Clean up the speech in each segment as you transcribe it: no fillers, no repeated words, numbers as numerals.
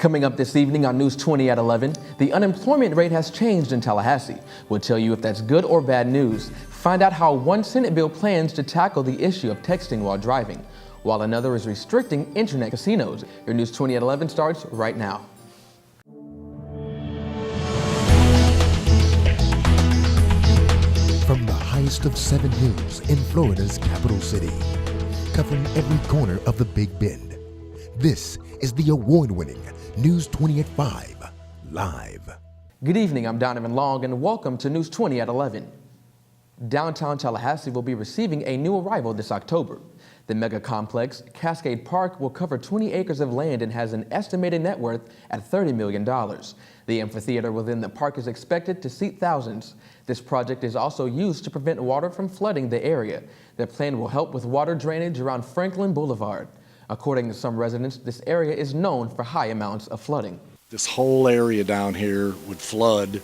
Coming up this evening on News 20 at 11, the unemployment rate has changed in Tallahassee. We'll tell you if that's good or bad news. Find out how one Senate bill plans to tackle the issue of texting while driving, while another is restricting internet casinos. Your News 20 at 11 starts right now. From the highest of 7 hills in Florida's capital city, covering every corner of the Big Bend, this is the award-winning News 20 at 5, live. Good evening, I'm Donovan Long, and welcome to News 20 at 11. Downtown Tallahassee will be receiving a new arrival this October. The mega complex, Cascade Park, will cover 20 acres of land and has an estimated net worth at $30 million. The amphitheater within the park is expected to seat thousands. This project is also used to prevent water from flooding the area. The plan will help with water drainage around Franklin Boulevard. According to some residents, this area is known for high amounts of flooding. This whole area down here would flood.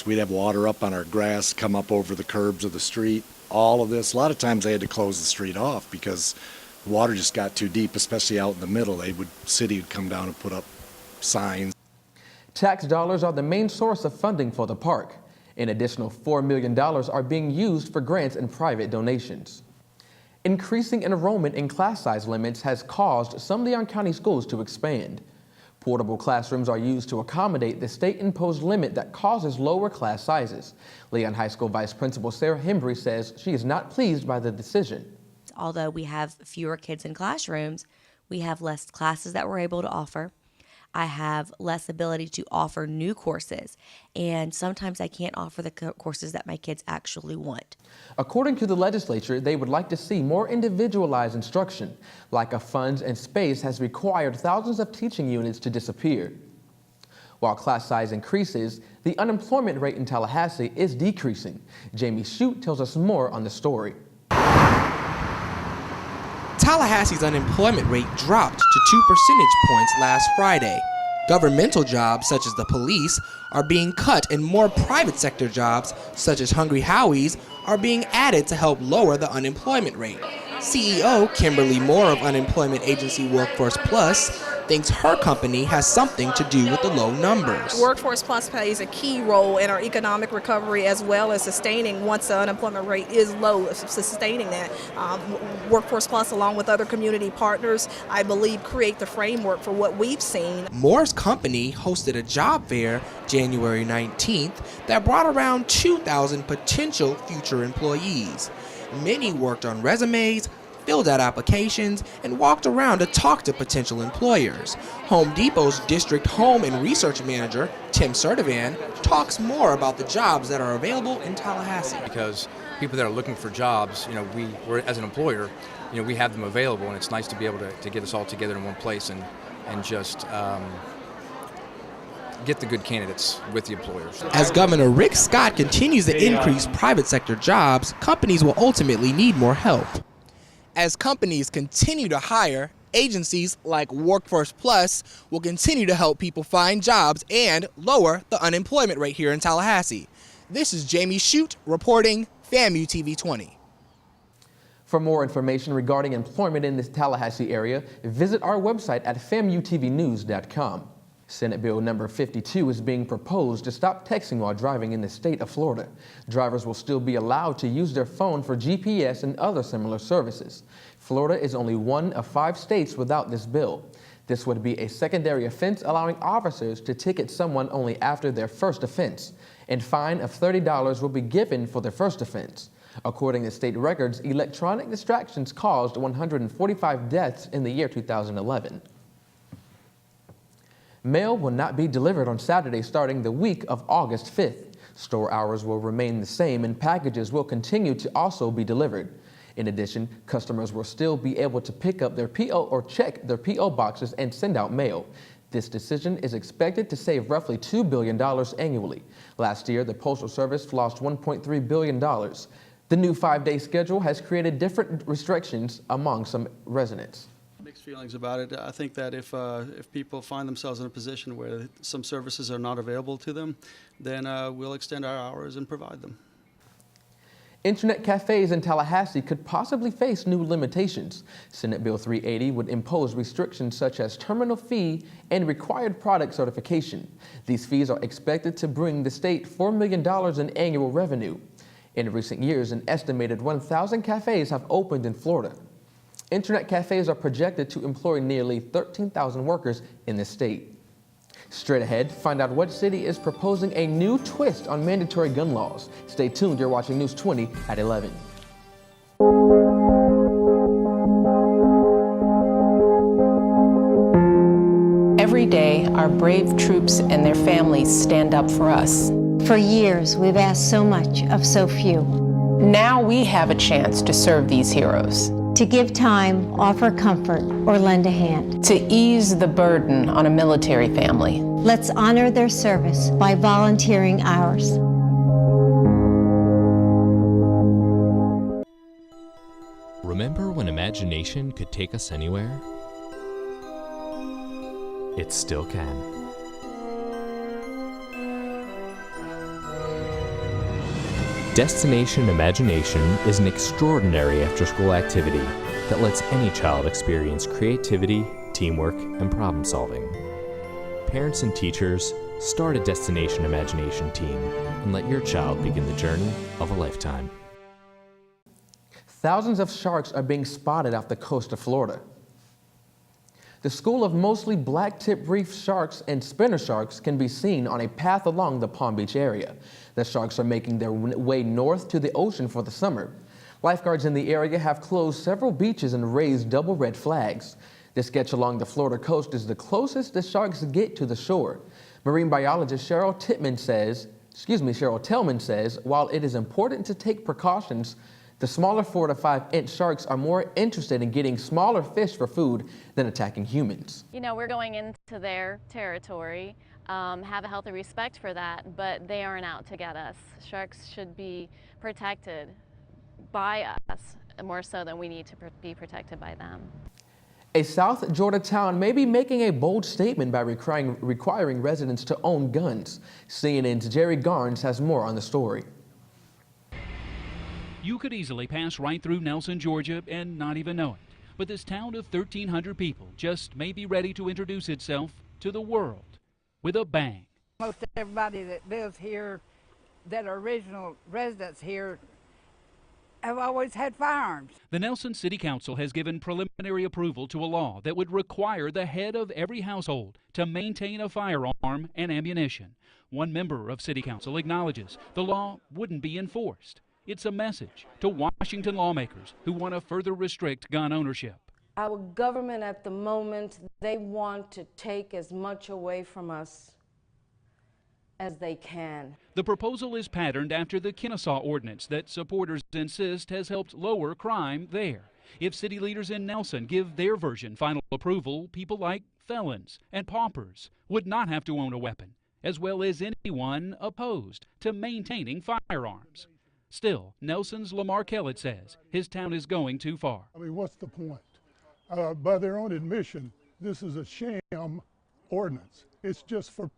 We'd have water up on our grass, come up over the curbs of the street. All of this, a lot of times they had to close the street off because the water just got too deep, especially out in the middle. City would come down and put up signs. Tax dollars are the main source of funding for the park. An additional $4 million are being used for grants and private donations. Increasing enrollment in class size limits has caused some Leon County schools to expand. Portable classrooms are used to accommodate the state-imposed limit that causes lower class sizes. Leon High School Vice Principal Sarah Hembry says she is not pleased by the decision. Although we have fewer kids in classrooms, we have less classes that we're able to offer. I have less ability to offer new courses, and sometimes I can't offer the courses that my kids actually want. According to the legislature, they would like to see more individualized instruction. Lack of funds and space has required thousands of teaching units to disappear. While class size increases, the unemployment rate in Tallahassee is decreasing. Jamie Shute tells us more on the story. Tallahassee's unemployment rate dropped to 2 percentage points last Friday. Governmental jobs, such as the police, are being cut, and more private sector jobs, such as Hungry Howie's, are being added to help lower the unemployment rate. CEO Kimberly Moore of unemployment agency Workforce Plus thinks her company has something to do with the low numbers. Workforce Plus plays a key role in our economic recovery as well as sustaining, once the unemployment rate is low, sustaining that. Workforce Plus, along with other community partners, I believe create the framework for what we've seen. Moore's company hosted a job fair January 19th that brought around 2,000 potential future employees. Many worked on resumes, filled out applications, and walked around to talk to potential employers. Home Depot's District Home and Research Manager, Tim Sertivan, talks more about the jobs that are available in Tallahassee. Because people that are looking for jobs, we're as an employer, we have them available, and it's nice to be able to get us all together in one place and just get the good candidates with the employers. As Governor Rick Scott continues to increase private sector jobs, companies will ultimately need more help. As companies continue to hire, agencies like Workforce Plus will continue to help people find jobs and lower the unemployment rate here in Tallahassee. This is Jamie Shute reporting FAMU TV 20. For more information regarding employment in this Tallahassee area, visit our website at famutvnews.com. Senate Bill number 52 is being proposed to stop texting while driving in the state of Florida. Drivers will still be allowed to use their phone for GPS and other similar services. Florida is only one of 5 states without this bill. This would be a secondary offense, allowing officers to ticket someone only after their first offense, and fine of $30 will be given for their first offense. According to state records, electronic distractions caused 145 deaths in the year 2011. Mail will not be delivered on Saturday starting the week of August 5th. Store hours will remain the same and packages will continue to also be delivered. In addition, customers will still be able to pick up their P.O. or check their P.O. boxes and send out mail. This decision is expected to save roughly $2 billion annually. Last year, the Postal Service lost $1.3 billion. The new 5-day schedule has created different restrictions among some residents. Mixed feelings about it. I think that if people find themselves in a position where some services are not available to them, then we'll extend our hours and provide them. Internet cafes in Tallahassee could possibly face new limitations. Senate Bill 380 would impose restrictions such as terminal fee and required product certification. These fees are expected to bring the state $4 million in annual revenue. In recent years, an estimated 1,000 cafes have opened in Florida. Internet cafes are projected to employ nearly 13,000 workers in the state. Straight ahead, find out what city is proposing a new twist on mandatory gun laws. Stay tuned, you're watching News 20 at 11. Every day, our brave troops and their families stand up for us. For years, we've asked so much of so few. Now we have a chance to serve these heroes. To give time, offer comfort, or lend a hand. To ease the burden on a military family. Let's honor their service by volunteering ours. Remember when imagination could take us anywhere? It still can. Destination Imagination is an extraordinary after-school activity that lets any child experience creativity, teamwork, and problem-solving. Parents and teachers, start a Destination Imagination team and let your child begin the journey of a lifetime. Thousands of sharks are being spotted off the coast of Florida. The school of mostly black-tip reef sharks and spinner sharks can be seen on a path along the Palm Beach area. The sharks are making their way north to the ocean for the summer. Lifeguards in the area have closed several beaches and raised double red flags. This sketch along the Florida coast is the closest the sharks get to the shore. Marine biologist Cheryl Tillman says, while it is important to take precautions, the smaller 4 to 5 inch sharks are more interested in getting smaller fish for food than attacking humans. You know, we're going into their territory, have a healthy respect for that, but they aren't out to get us. Sharks should be protected by us more so than we need to be protected by them. A South Georgia town may be making a bold statement by requiring residents to own guns. CNN's Jerry Garnes has more on the story. You could easily pass right through Nelson, Georgia, and not even know it. But this town of 1,300 people just may be ready to introduce itself to the world with a bang. Most everybody that lives here, that are original residents here, have always had firearms. The Nelson City Council has given preliminary approval to a law that would require the head of every household to maintain a firearm and ammunition. One member of City Council acknowledges the law wouldn't be enforced. It's a message to Washington lawmakers who want to further restrict gun ownership. Our government at the moment, they want to take as much away from us as they can. The proposal is patterned after the Kennesaw ordinance that supporters insist has helped lower crime there. If city leaders in Nelson give their version final approval, people like felons and paupers would not have to own a weapon, as well as anyone opposed to maintaining firearms. Still, Nelson's Lamar Kellett says his town is going too far. I mean, what's the point? By their own admission, this is a sham ordinance. It's just for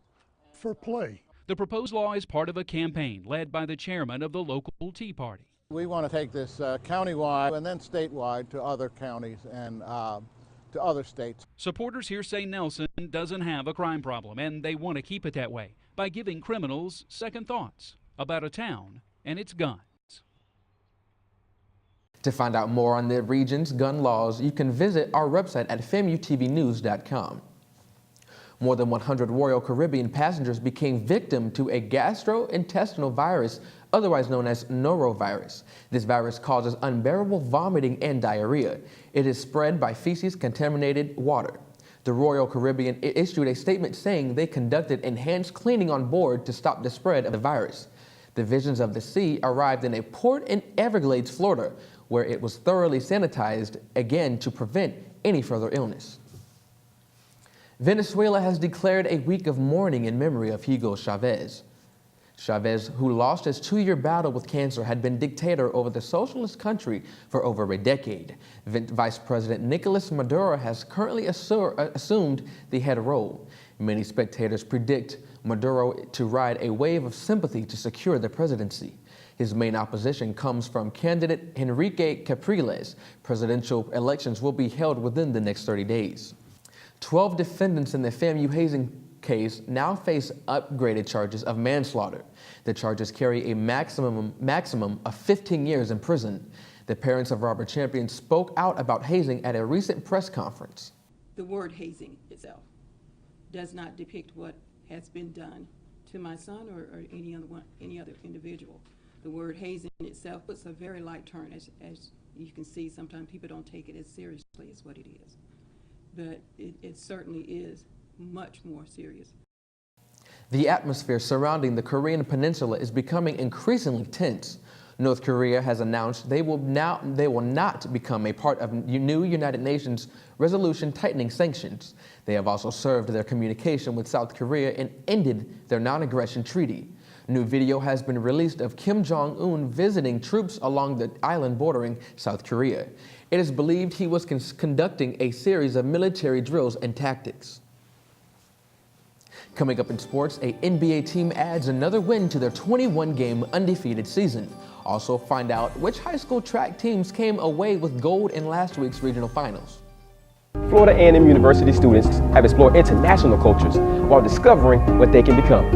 play. The proposed law is part of a campaign led by the chairman of the local Tea Party. We want to take this countywide and then statewide to other counties and to other states. Supporters here say Nelson doesn't have a crime problem, and they want to keep it that way by giving criminals second thoughts about a town and its guns. To find out more on the region's gun laws, you can visit our website at famutvnews.com. More than 100 Royal Caribbean passengers became victim to a gastrointestinal virus, otherwise known as norovirus. This virus causes unbearable vomiting and diarrhea. It is spread by feces-contaminated water. The Royal Caribbean issued a statement saying they conducted enhanced cleaning on board to stop the spread of the virus. The Visions of the Sea arrived in a port in Everglades, Florida, where it was thoroughly sanitized, again to prevent any further illness. Venezuela has declared a week of mourning in memory of Hugo Chavez. Chavez, who lost his 2-year battle with cancer, had been dictator over the socialist country for over a decade. Vice President Nicolas Maduro has currently assumed the head role. Many spectators predict Maduro to ride a wave of sympathy to secure the presidency. His main opposition comes from candidate Enrique Capriles. Presidential elections will be held within the next 30 days. 12 defendants in the FAMU hazing case now face upgraded charges of manslaughter. The charges carry a maximum of 15 years in prison. The parents of Robert Champion spoke out about hazing at a recent press conference. The word hazing itself does not depict what has been done to my son or any other individual. The word hazing itself puts a very light turn. As you can see, sometimes people don't take it as seriously as what it is. But it certainly is much more serious. The atmosphere surrounding the Korean peninsula is becoming increasingly tense. North Korea has announced they will not become a part of new United Nations resolution tightening sanctions. They have also served their communication with South Korea and ended their non-aggression treaty. New video has been released of Kim Jong-un visiting troops along the island bordering South Korea. It is believed he was conducting a series of military drills and tactics. Coming up in sports, a NBA team adds another win to their 21-game undefeated season. Also find out which high school track teams came away with gold in last week's regional finals. Florida A&M University students have explored international cultures while discovering what they can become.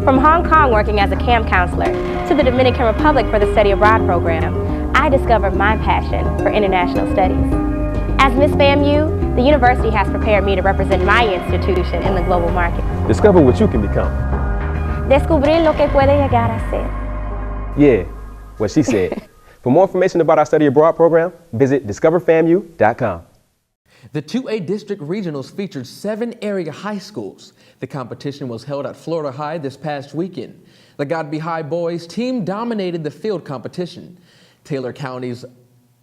From Hong Kong working as a camp counselor to the Dominican Republic for the Study Abroad program, I discovered my passion for international studies. As Miss FAMU, the university has prepared me to represent my institution in the global market. Discover what you can become. Descubrir lo que puede llegar a ser. Yeah, what she said. For more information about our Study Abroad program, visit discoverfamu.com. The 2A district regionals featured 7 area high schools. The competition was held at Florida High this past weekend. The Godby High boys team dominated the field competition. Taylor County's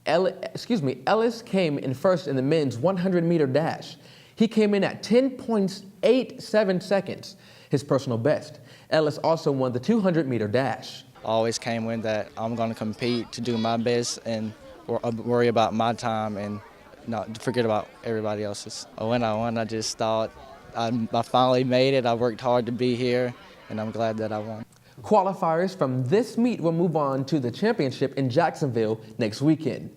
Ellis came in first in the men's 100-meter dash. He came in at 10.87 seconds, his personal best. Ellis also won the 200-meter dash. I always came in that I'm going to compete to do my best and worry about my time and not forget about everybody else's. When I won, I just thought I finally made it. I worked hard to be here, and I'm glad that I won. Qualifiers from this meet will move on to the championship in Jacksonville next weekend.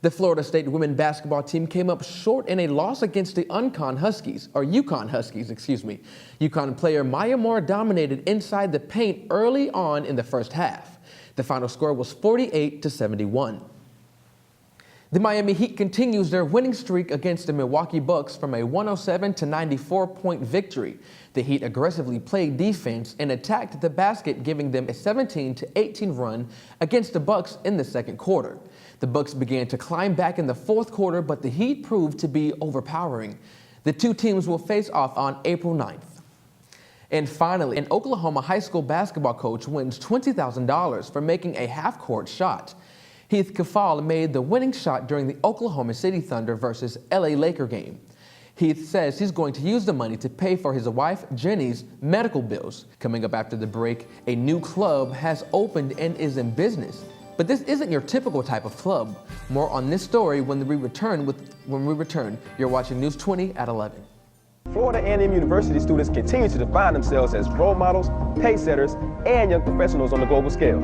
The Florida State women basketball team came up short in a loss against the UConn Huskies. UConn player Maya Moore dominated inside the paint early on in the first half. The final score was 48-71. The Miami Heat continues their winning streak against the Milwaukee Bucks from a 107-94-point victory. The Heat aggressively played defense and attacked the basket, giving them a 17-18 run against the Bucks in the second quarter. The Bucks began to climb back in the fourth quarter, but the Heat proved to be overpowering. The two teams will face off on April 9th. And finally, an Oklahoma high school basketball coach wins $20,000 for making a half-court shot. Heath Kafal made the winning shot during the Oklahoma City Thunder versus LA Laker game. Heath says he's going to use the money to pay for his wife Jenny's medical bills. Coming up after the break, a new club has opened and is in business. But this isn't your typical type of club. More on this story when we return. You're watching News 20 at 11. Florida A&M University students continue to define themselves as role models, pace setters, and young professionals on the global scale.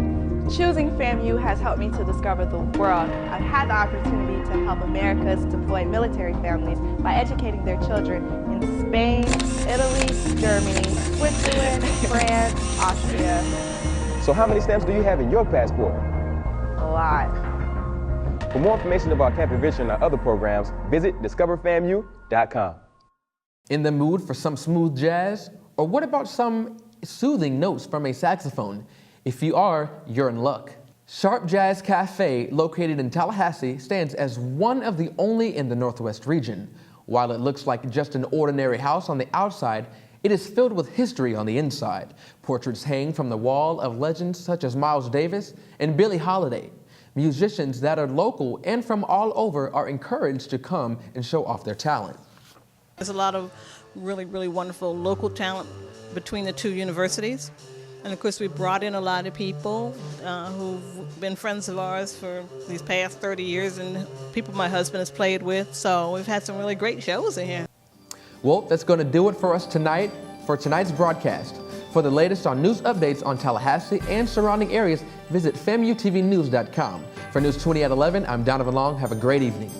Choosing FAMU has helped me to discover the world. I've had the opportunity to help America's deployed military families by educating their children in Spain, Italy, Germany, Switzerland, France, Austria. So how many stamps do you have in your passport? A lot. For more information about Camp Adventure and our other programs, visit discoverfamu.com. In the mood for some smooth jazz? Or what about some soothing notes from a saxophone? If you are, you're in luck. Sharp Jazz Cafe, located in Tallahassee, stands as one of the only in the Northwest region. While it looks like just an ordinary house on the outside, it is filled with history on the inside. Portraits hang from the wall of legends such as Miles Davis and Billie Holiday. Musicians that are local and from all over are encouraged to come and show off their talent. There's a lot of really, really wonderful local talent between the two universities. And of course, we brought in a lot of people who've been friends of ours for these past 30 years and people my husband has played with. So we've had some really great shows in here. Well, that's going to do it for us tonight for tonight's broadcast. For the latest on news updates on Tallahassee and surrounding areas, visit FAMUTVnews.com. For News 20 at 11, I'm Donovan Long. Have a great evening.